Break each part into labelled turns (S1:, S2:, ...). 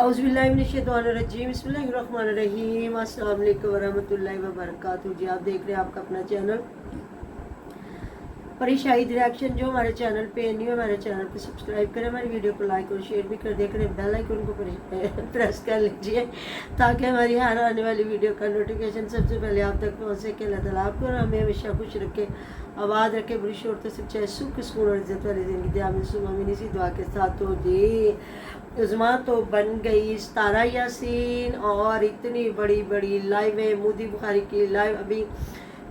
S1: औज़ुबिल्लाहिमिनश्शैतानिर्रजीम बिस्मिल्लाहिर्रहमानिर्रहीम अस्सलाम वालेकुम वरहमतुल्लाहि वबरकातुहू। जी आप देख रहे हैं आपका अपना चैनल परी शाहिद रिएक्शन। जो हमारे चैनल पे न्यू है हमारे चैनल को सब्सक्राइब करें, हमारी वीडियो को लाइक और शेयर भी कर दें, बेल आइकन को प्रेस कर लीजिए ताकि हमारी हर आने वाली वीडियो का नोटिफिकेशन सबसे पहले आप तक पहुँच सके। अल्लाह ताला आपको और हमें हमेशा खुश रखे, आबाद रखे, बुरी शोरतों से चाहे सुख सुकून और इज्जत वाली ज़िंदगी आमीन सुम्मा आमीन। इसी दुआ के साथ तो जी उज़मा तो बन गई सितारा यासीन और इतनी बड़ी बड़ी लाइव है मोदी बुखारी की लाइव अभी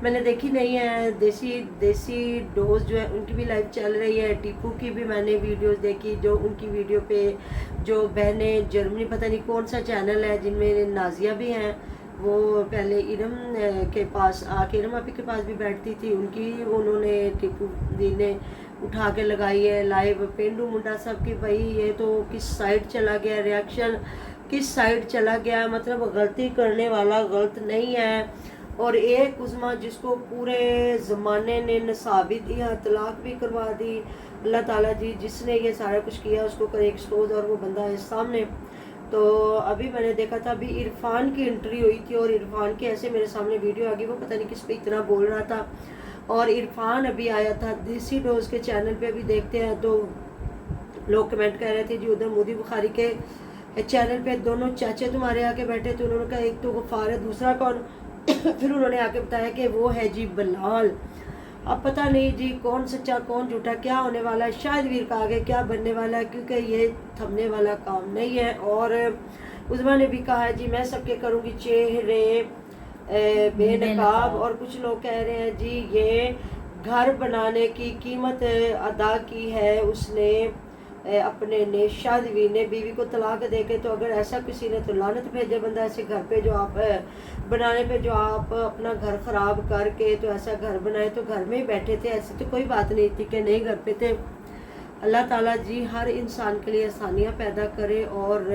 S1: मैंने देखी नहीं है। देसी डोज जो है उनकी भी लाइव चल रही है। टीपू की भी मैंने वीडियोस देखी, जो उनकी वीडियो पे जो बहनें जर्मनी पता नहीं कौन सा चैनल है जिनमें नाजिया भी हैं, वो पहले इरम के पास आके इरम आपी के पास भी बैठती थी, उनकी उन्होंने टीपू दी ने उठा के लगाई है लाइव। पेंडू मुंडा सब की भाई ये तो किस साइड चला गया, रिएक्शन किस साइड चला गया, मतलब गलती करने वाला गलत नहीं है। और एक उज़मा जिसको पूरे ज़माने ने नसाबी दिया, तलाक भी करवा दी। अल्लाह ताला जी जिसने ये सारा कुछ किया उसको करे एक्सपोज और वो बंदा है सामने। तो अभी मैंने देखा था, अभी इरफान की एंट्री हुई थी और इरफान की ऐसे मेरे सामने वीडियो आ गई, वो पता नहीं किस पे इतना बोल रहा था। और इरफान अभी आया था देसी डोज के चैनल पे, अभी देखते हैं। तो लोग कमेंट कर रहे थे जी उधर मोदी बुखारी के चैनल पे दोनों चाचे तुम्हारे आके बैठे थे, उन्होंने कहा एक तो गफ़ार है दूसरा कौन फिर उन्होंने आके बताया कि वो है जी बलाल। अब पता नहीं जी कौन सच्चा कौन झूठा, क्या होने वाला है, शायद वीर का आगे क्या बनने वाला है, क्योंकि ये थमने वाला काम नहीं है। और उज़मा ने भी कहा है जी मैं सबके करूँगी चेहरे बेनकाब। और कुछ लोग कह रहे हैं जी ये घर बनाने की कीमत अदा की है उसने अपने ने शादी ने बीवी को तलाक दे के। तो अगर ऐसा किसी ने तो लानत भेजे बंदा ऐसे घर पे जो आप बनाने पे जो आप अपना घर ख़राब करके तो ऐसा घर बनाए, तो घर में ही बैठे थे, ऐसी तो कोई बात नहीं थी कि नहीं घर पे थे। अल्लाह ताला जी हर इंसान के लिए आसानियाँ पैदा करे। और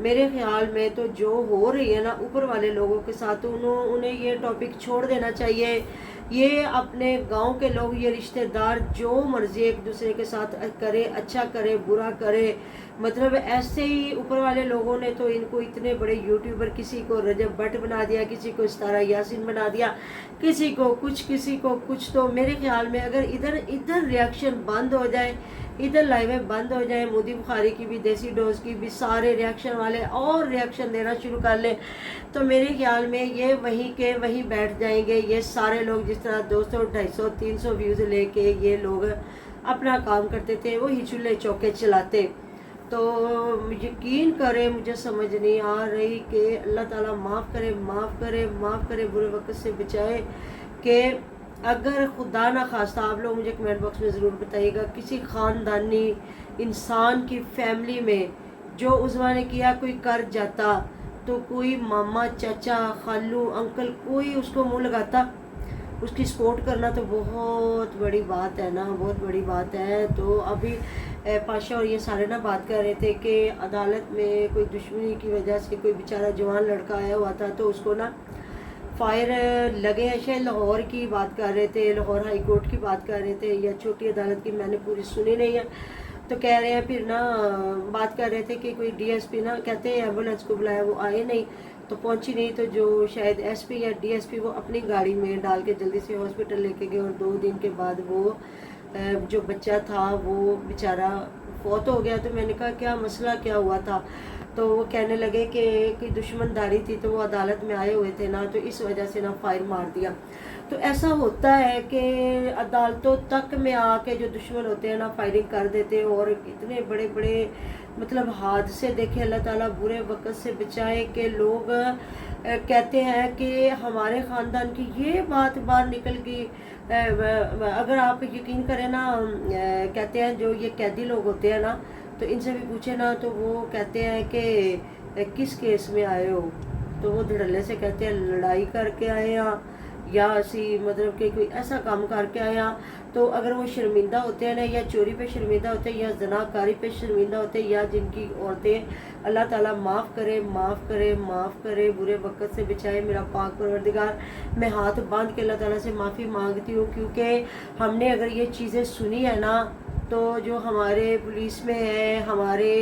S1: मेरे ख्याल में तो जो हो रही है ना ऊपर वाले लोगों के साथ, उन्हें ये टॉपिक छोड़ देना चाहिए। ये अपने गांव के लोग, ये रिश्तेदार जो मर्जी एक दूसरे के साथ करे, अच्छा करे बुरा करे, मतलब ऐसे ही ऊपर वाले लोगों ने तो इनको इतने बड़े यूट्यूबर, किसी को रजब भट्ट बना दिया, किसी को सितारा यासीन बना दिया, किसी को कुछ। तो मेरे ख्याल में अगर इधर रिएक्शन बंद हो जाए, इधर लाइवें बंद हो जाए, मोदी बुखारी की भी देसी डोज की भी सारे रिएक्शन वाले और रिएक्शन देना शुरू कर ले, तो मेरे ख्याल में ये वहीं के वहीं बैठ जाएंगे। ये सारे लोग जिस तरह 200 250 300 व्यूज़ लेके ये लोग अपना काम करते थे, वही चूल्हे चौके चलाते। तो यकीन करें मुझे समझ नहीं आ रही कि अल्लाह ताला माफ़ करे माफ़ करे माफ़ करे, बुरे वक्त से बचाए। कि अगर खुदा ना खास्ता, आप लोग मुझे कमेंट बॉक्स में ज़रूर बताइएगा, किसी ख़ानदानी इंसान की फैमिली में जो उज़मा ने किया कोई कर जाता, तो कोई मामा चाचा खालू अंकल कोई उसको मुंह लगाता, उसकी सपोर्ट करना तो बहुत बड़ी बात है ना, बहुत बड़ी बात है। तो अभी पाशा और ये सारे ना बात कर रहे थे कि अदालत में कोई दुश्मनी की वजह से कोई बेचारा जवान लड़का आया हुआ था, तो उसको ना फायर लगे हैं। शायद लाहौर की बात कर रहे थे, लाहौर हाई कोर्ट की बात कर रहे थे या छोटी अदालत की, मैंने पूरी सुनी नहीं है। तो कह रहे हैं, फिर ना बात कर रहे थे कि कोई डीएसपी ना कहते हैं एम्बुलेंस को बुलाया, वो आए नहीं तो पहुंची नहीं, तो जो शायद एसपी या डीएसपी वो अपनी गाड़ी में डाल के जल्दी से हॉस्पिटल लेके गए। और 2 दिन के बाद वो जो बच्चा था वो बेचारा फौत हो गया। तो मैंने कहा क्या मसला क्या हुआ था, तो वो कहने लगे कि कोई दुश्मनदारी थी, तो वो अदालत में आए हुए थे ना, तो इस वजह से ना फायर मार दिया। तो ऐसा होता है कि अदालतों तक में आके जो दुश्मन होते हैं ना फायरिंग कर देते हैं। और इतने बड़े बड़े मतलब हादसे देखे, अल्लाह ताला बुरे वक्त से बचाए। कि लोग कहते हैं कि हमारे ख़ानदान की ये बात बाहर निकल गई। अगर आप यकीन करें ना, कहते हैं जो ये कैदी लोग होते हैं ना, तो इनसे भी पूछे ना तो वो कहते हैं कि किस केस में आए हो, तो वो धड़ल्ले से कहते हैं लड़ाई करके आए या असी मतलब कि कोई ऐसा काम करके आया। तो अगर वो शर्मिंदा होते हैं ना, या चोरी पे शर्मिंदा होते हैं, या जनाकारी पे शर्मिंदा होते हैं, या जिनकी औरतें अल्लाह ताला माफ़ करे माफ़ करे माफ़ करे, बुरे वक्त से बचाए मेरा पाक परवरदिगार। मैं हाथ बांध के अल्लाह ताला से माफ़ी मांगती हूँ, क्योंकि हमने अगर ये चीज़ें सुनी है ना, तो जो हमारे पुलिस में है, हमारे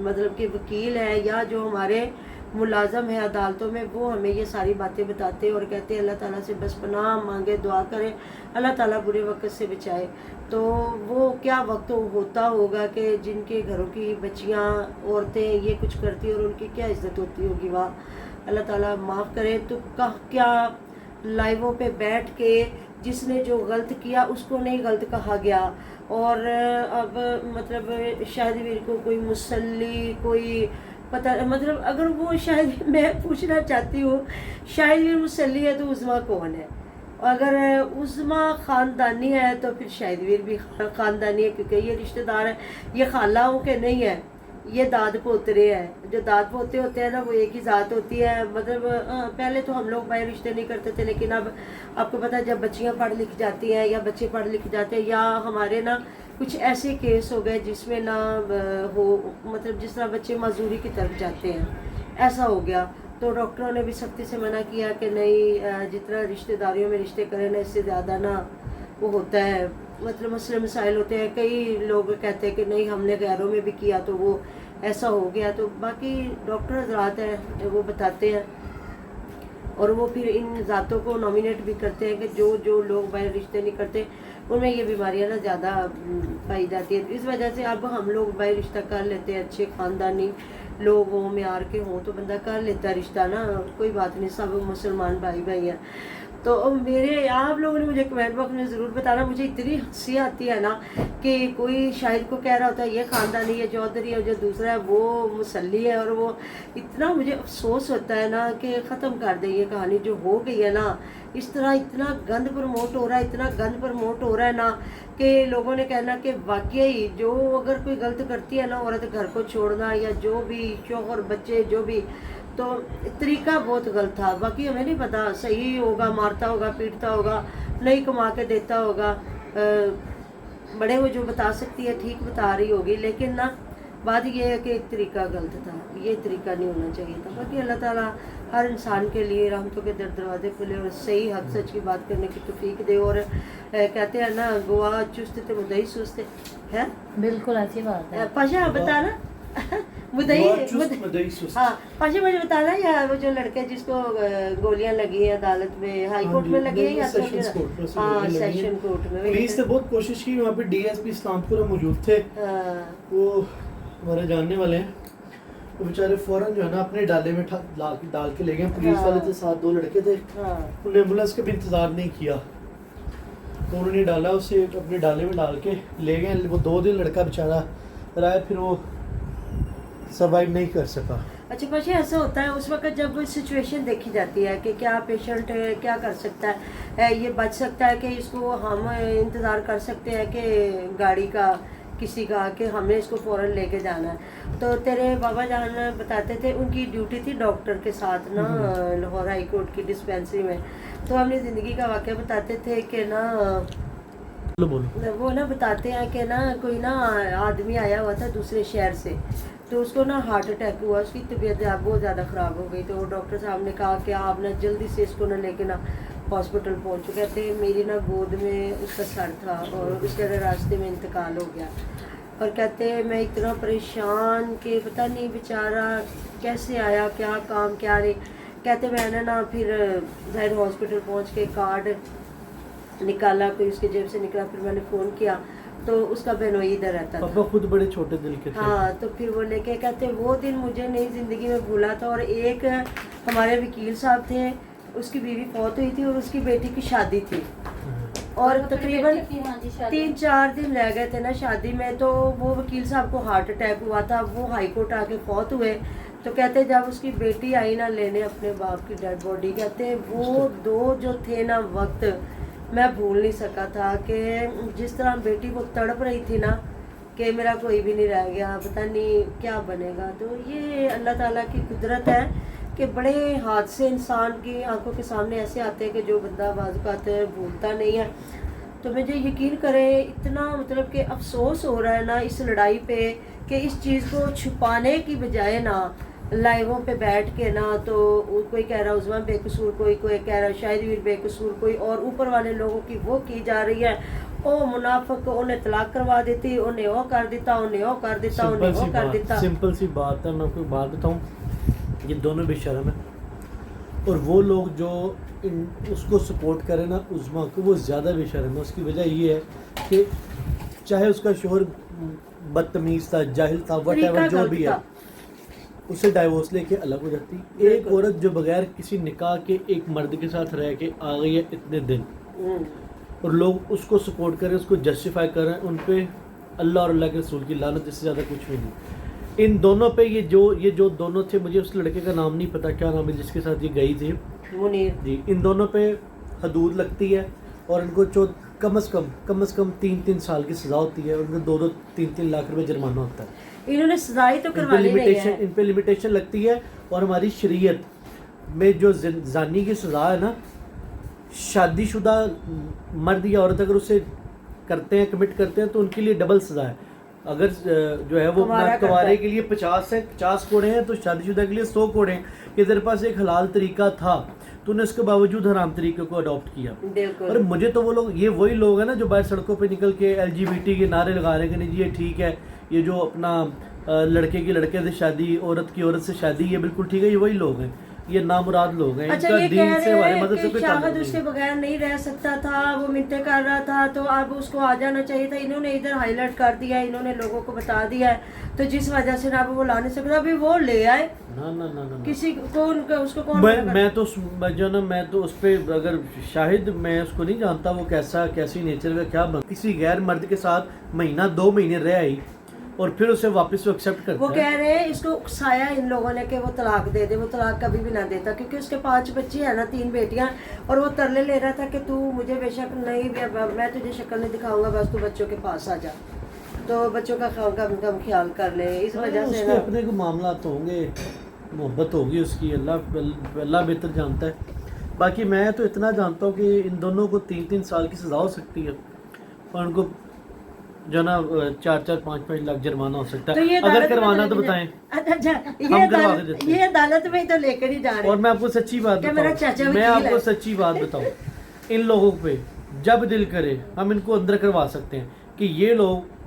S1: مطلب کہ وکیل ہے یا جو ہمارے ملازم ہے عدالتوں میں، وہ ہمیں یہ ساری باتیں بتاتے ہیں اور کہتے ہیں اللہ تعالیٰ سے بس پناہ مانگے، دعا کریں اللہ تعالیٰ برے وقت سے بچائے۔ تو وہ کیا وقت ہوتا ہوگا کہ جن کے گھروں کی بچیاں عورتیں یہ کچھ کرتی اور ان کی کیا عزت ہوتی ہوگی وہاں، اللہ تعالیٰ معاف کرے۔ تو کیا لائیووں پہ بیٹھ کے جس نے جو غلط کیا اس کو نہیں غلط کہا گیا، اور اب مطلب شاہد ویر کو کوئی مسلی کوئی پتہ، مطلب اگر وہ شاید میں پوچھنا چاہتی ہوں شاہد ویر مسلی ہے تو عظمیٰ کون ہے؟ اگر عظمیٰ خاندانی ہے تو پھر شاہد ویر بھی خاندانی ہے، کیونکہ یہ رشتہ دار ہے، یہ خالہوں کے نہیں ہے، یہ داد پوترے ہیں۔ جو داد پوتے ہوتے ہیں نا وہ ایک ہی ذات ہوتی ہے۔ مطلب پہلے تو ہم لوگ بھائی رشتے نہیں کرتے تھے، لیکن اب آپ کو پتہ ہے جب بچیاں پڑھ لکھ جاتی ہیں یا بچے پڑھ لکھ جاتے ہیں، یا ہمارے نا کچھ ایسے کیس ہو گئے جس میں نہ ہو، مطلب جس طرح بچے معذوری کی طرف جاتے ہیں، ایسا ہو گیا، تو ڈاکٹروں نے بھی سختی سے منع کیا کہ نہیں، جتنا رشتہ داریوں میں رشتے کریں نا اس سے زیادہ نا وہ ہوتا ہے، مطلب مسئلے مسائل ہوتے ہیں۔ کئی لوگ کہتے ہیں کہ نہیں ہم نے غیروں میں بھی کیا تو وہ ایسا ہو گیا، تو باقی ڈاکٹر حضرات ہیں وہ بتاتے ہیں، اور وہ پھر ان ذاتوں کو نامینیٹ بھی کرتے ہیں کہ جو جو لوگ باہر رشتے نہیں کرتے ان میں یہ بیماریاں نا زیادہ پائی جاتی ہیں۔ اس وجہ سے اب ہم لوگ باہر رشتہ کر لیتے ہیں، اچھے خاندانی لوگ ہوں، معیار کے ہوں تو بندہ کر لیتا ہے رشتہ نا، کوئی بات نہیں، سب مسلمان بھائی بھائی ہیں۔ تو میرے آپ لوگوں نے مجھے کمنٹ باکس میں ضرور بتانا، مجھے اتنی ہنسی آتی ہے نا کہ کوئی شاہد کو کہہ رہا ہوتا ہے یہ خاندانی ہے چودھری ہے، جو دوسرا ہے وہ مسلی ہے، اور وہ اتنا مجھے افسوس ہوتا ہے نا کہ ختم کر دیں یہ کہانی جو ہو گئی ہے نا۔ اس طرح اتنا گند پروموٹ ہو رہا ہے، اتنا گند پروموٹ ہو رہا ہے نا کہ لوگوں نے کہنا کہ واقعی جو اگر کوئی غلط کرتی ہے نا عورت گھر کو چھوڑنا یا جو بھی شوہر بچے جو بھی، تو طریقہ بہت غلط تھا۔ باقی ہمیں نہیں پتا صحیح ہوگا، مارتا ہوگا پیٹتا ہوگا، نہیں کما کے دیتا ہوگا، بڑے وہ جو بتا سکتی ہے ٹھیک بتا رہی ہوگی، لیکن نا بات یہ ہے کہ ایک طریقہ غلط تھا، یہ طریقہ نہیں ہونا چاہیے تھا۔ باقی اللہ تعالیٰ ہر انسان کے لیے رحمتوں کے دروازے کھلے اور صحیح حق سچ کی بات کرنے کی توفیق دے، اور کہتے ہیں نا گوا چست تھے مدعی سست ہے،
S2: بالکل اچھی بات ہے۔
S1: پاشا بتا نا مدعی ہاں پاشا مجھے بتانا، یا وہ جو لڑکے جس کو گولیاں لگی ہیں عدالت میں ہائی کورٹ میں لگی ہیں یا ہاں سیشن کورٹ میں،
S3: پولیس نے بہت کوشش کی، وہاں پہ ڈی ایس پی اسلام پورہ موجود تھے، وہ ہمارے جاننے والے ہیں، وہ بیچارے فوراً جو ہے نا اپنے ڈالے میں ڈال کے لے گئے۔ پولیس والے تھے ساتھ، دو لڑکے تھے، انہوں نے ایمبولینس کا بھی انتظار نہیں کیا، تو انہوں نے ڈالا اسے اپنے ڈالے میں ڈال کے لے گئے۔ وہ 2 دن لڑکا بیچارہ رہا، پھر وہ سروائیو نہیں کر سکا۔
S1: اچھا پاشا ایسا ہوتا ہے اس وقت جب سچویشن دیکھی جاتی ہے کہ کیا پیشنٹ کیا کر سکتا ہے، یہ بچ سکتا ہے کہ اس کو ہم انتظار کر سکتے ہیں کہ گاڑی کا کسی کا کہ ہمیں اس کو فوراً لے کے جانا ہے۔ تو تیرے بابا جان بتاتے تھے ان کی ڈیوٹی تھی ڈاکٹر کے ساتھ نا لاہور ہائی کورٹ کی ڈسپینسری میں، تو اپنی زندگی کا واقعہ بتاتے تھے کہ نا وہ نا بتاتے ہیں کہ نا کوئی نا آدمی آیا ہوا تھا دوسرے شہر سے، تو اس کو نا ہارٹ اٹیک ہوا، اس کی طبیعت بہت زیادہ خراب ہو گئی، تو ڈاکٹر صاحب نے کہا کہ آپ نا جلدی سے اس کو نا لے کے نا ہاسپٹل پہنچو۔ کہتے میری نا گود میں اس کا سر تھا اور اس کے راستے میں انتقال ہو گیا، اور کہتے میں اتنا پریشان کہ پتہ نہیں بیچارہ کیسے آیا، کیا کام کیا نہیں۔ کہتے میں نے نا پھر ظاہر ہاسپٹل پہنچ کے کارڈ نکالا، کوئی اس کے جیب سے نکلا، پھر میں نے فون کیا تو اس کا بہنوئی ادھر رہتا تھا،
S3: پاپا خود بڑے چھوٹے دل کے تھے۔
S1: ہاں تو پھر وہ لے کے کہتے وہ دن مجھے نئی زندگی میں بھولا تھا۔ اور ایک ہمارے وکیل صاحب تھے، اس کی بیوی فوت ہوئی تھی اور اس کی بیٹی کی شادی تھی، اور تقریباً 3-4 دن رہ گئے تھے نا شادی میں، تو وہ وکیل صاحب کو ہارٹ اٹیک ہوا تھا، وہ ہائی کورٹ آ کے فوت ہوئے۔ تو کہتے جب اس کی بیٹی آئی نا لینے اپنے باپ کی ڈیڈ باڈی، کہتے وہ 2 جو تھے نا وقت میں بھول نہیں سکا تھا، کہ جس طرح بیٹی وہ تڑپ رہی تھی نا کہ میرا کوئی بھی نہیں رہ گیا، پتہ نہیں کیا بنے گا۔ تو یہ اللہ تعالیٰ کی قدرت ہے کہ بڑے حادثے انسان کی آنکھوں کے سامنے ایسے آتے ہیں کہ جو بندہ بعض اوقات بھولتا نہیں ہے۔ تو مجھے یقین کرے اتنا مطلب کہ افسوس ہو رہا ہے نا اس لڑائی پہ کہ اس چیز کو چھپانے کی بجائے نا لائیووں پہ بیٹھ کے نا تو کوئی کہہ رہا عظمیٰ بے قصور، کوئی کہہ رہا شاہد ویر بے قصور، کوئی اور اوپر والے لوگوں کی وہ کی جا رہی ہے، ਉਹ ਮੁਨਾਫਕ ਉਹਨੇ ਤਲਾਕ ਕਰਵਾ ਦਿੱਤੀ, ਉਹਨੇ ਉਹ ਕਰ ਦਿੱਤਾ, ਉਹਨੇ ਉਹ ਕਰ ਦਿੱਤਾ, ਉਹਨੇ ਉਹ ਕਰ ਦਿੱਤਾ।
S3: सिंपल सी बात है, मैं आपको एक बात बताऊं, ये दोनों बेशर्म है और वो लोग जो उसको सपोर्ट करें ना उज़मा को, वो ज़्यादा बेशर्म है। उसकी वजह ये है कि चाहे उसका शोहर बदतमीज़ था, जाहिल था, वट एवर जो भी है, उससे डाइवोर्स लेके अलग हो जाती। एक औरत जो बगैर किसी निकाह के एक मर्द के साथ रह के आ गई है इतने दिन और लोग उसको सपोर्ट करें, उसको जस्टिफाई करें, उन पे अल्लाह और अल्लाह के रसूल की लानत इससे ज़्यादा कुछ भी नहीं। इन दोनों पे ये जो दोनों थे, मुझे उस लड़के का नाम नहीं पता क्या नाम है जिसके साथ ये गई थी,
S1: मुनीर
S3: जी, इन दोनों पे हदूद लगती है और इनको कम से कम 3 साल की सज़ा होती है, उनको 2-3 लाख रुपए जुर्माना होता है।
S1: इन्होंने सजाई तो करवानी नहीं है।
S3: इन पे लिमिटेशन लगती है और हमारी शरीयत में जो जानी की सज़ा है ना, शादीशुदा मर्द या औरत अगर उसे करते हैं, कमिट करते हैं, तो उनके लिए डबल सज़ा है। अगर जो है वो कुंवारे के लिए 50 कोड़े हैं तो शादीशुदा के लिए 100 कोड़े हैं कि तेरे पास एक हलाल तरीका था, तूने उसके बावजूद हराम तरीके को अडॉप्ट किया। और मुझे तो वो लोग, ये वही लोग हैं ना जो बाहर सड़कों पे निकल के LGBT के नारे लगा रहे हैं कि नहीं जी ये ठीक है, ये जो अपना लड़के की लड़के से शादी, औरत की औरत से शादी, ये बिल्कुल ठीक है, ये वही लोग हैं, ये नामुराद लोग हैं।
S1: अच्छा,
S3: इनका
S1: ये
S3: दीन
S1: कह
S3: से
S1: रहे
S3: हमारे
S1: हैं
S3: मदद से
S1: कि
S3: कोई
S1: शाहद
S3: ताल्लुक
S1: उसके
S3: नहीं।
S1: बगैर नहीं रह सकता था, वो मिन्नतें कर रहा था, तो अब उसको आ जाना चाहिए था। इन्होंने इधर हाईलाइट कर दिया, इन्होंने लोगों को बता दिया है, तो जिस वजह से ना वो ला नहीं सकता। अभी वो ले आए
S3: ना
S1: किसी को, उसको कौन
S3: मैं तो जो ना, मैं तो उस पे अगर शाहिद, मैं उसको नहीं जानता वो कैसी नेचर का क्या किसी गैर मर्द के साथ महीना 2 महीने रह आई और फिर उसे वापस वो एक्सेप्ट करता
S1: वो
S3: है।
S1: कह रहे हैं इसको उकसाया इन लोगों ने कि वो तलाक दे दे। वो तलाक कभी भी ना देता, क्योंकि उसके 5 बच्चे हैं ना, 3 बेटियां, और वो तरले ले रहा था कि तू मुझे बेशक नहीं, मैं तुझे शक्ल नहीं दिखाऊंगा, बस तू बच्चों के पास आ जा, तो बच्चों का कम ख्याल कर ले। इस वजह से
S3: उसके अपने को मामला तो होंगे, मोहब्बत होगी उसकी, अल्लाह बेहतर जानता है। बाकी मैं तो इतना जानता हूँ कि इन दोनों को 3 साल की सज़ा हो सकती है और उनको जो ना 4-4, 5-5 लाख जुर्माना हो सकता
S1: तो
S3: है। अगर करवाना तो बताएं।
S1: अच्छा,
S3: देते
S1: ये अदालत में तो लेकर ही जा रहे हैं।
S3: और मैं आपको सच्ची बात
S1: क्या मेरा चाचा
S3: बताऊं, मैं
S1: वकील
S3: आपको
S1: है?
S3: सच्ची बात बताऊं, इन लोगों पे जब दिल करे हम इनको अंदर करवा सकते हैं कि ये लोग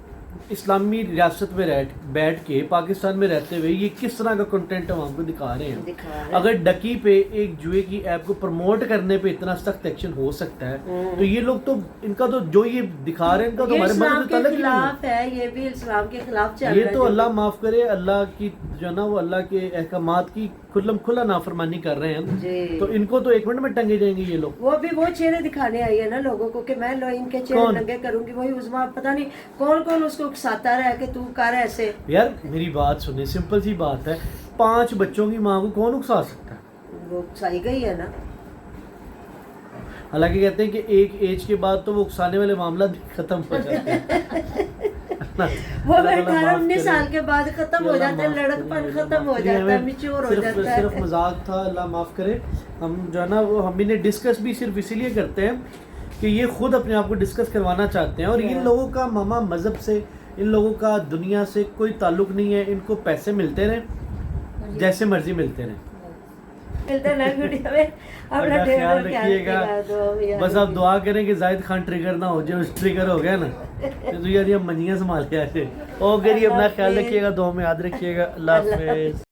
S3: इस्लामी रियासत में बैठ के पाकिस्तान में रहते हुए ये किस तरह का कंटेंट हम आपको दिखा रहे हैं। अगर डकी पे एक जुए की ऐप को प्रमोट करने पे इतना सख्त एक्शन हो सकता है, तो ये लोग तो, इनका तो जो ये दिखा रहे हैं, इनका तो हमारे मर्द के
S1: खिलाफ है, ये भी इस्लाम के खिलाफ चल रहा है।
S3: ये तो अल्लाह माफ करे, अल्लाह की जो ना वो अल्लाह के अहकामात की खुला नाफरमानी कर रहे हैं, तो इनको तो 1 मिनट में टंगे जाएंगे ये लोग।
S1: वो भी वो चेहरे दिखाने आई है ना लोगों को कि मैं इनके चेहरे नंगे करूंगी। वही उज़मा पता नहीं कौन उसको उकसाता रहा कि तू कर ऐसे।
S3: यार मेरी बात सुने, सिंपल सी बात है, 5 बच्चों की माँ को कौन उकसा सकता है?
S1: वो उकसाई गई है ना।
S3: हालांकि कहते हैं कि एक एज के बाद तो वो उकसाने वाले मामला भी खत्म हो जाते हैं।
S1: वो 18-19 साल के बाद खत्म हो जाता है, लड़कपन खत्म हो जाता है, मैच्योर हो जाता है।
S3: सिर्फ मजाक था, अल्लाह माफ करे। हम जो है ना वो हम इन्हें डिस्कस भी सिर्फ इसीलिए करते हैं कि ये खुद अपने आप को डिस्कस करवाना चाहते हैं, और इन लोगों का मामा मजहब से, इन लोगों का दुनिया से कोई ताल्लुक नहीं है। इनको पैसे मिलते रहे, जैसे मर्जी मिलते रहे। अपना ख्याल रखिएगा। बस आप दुआ करें कि जाहिद खान ट्रिगर ना हो जाए। ट्रिगर हो गया ना तो यार ये मंजियां संभाल के आए। ओके जी, अपना ख्याल रखिएगा, दुआ में याद रखिएगा। अल्लाह हाफिज़।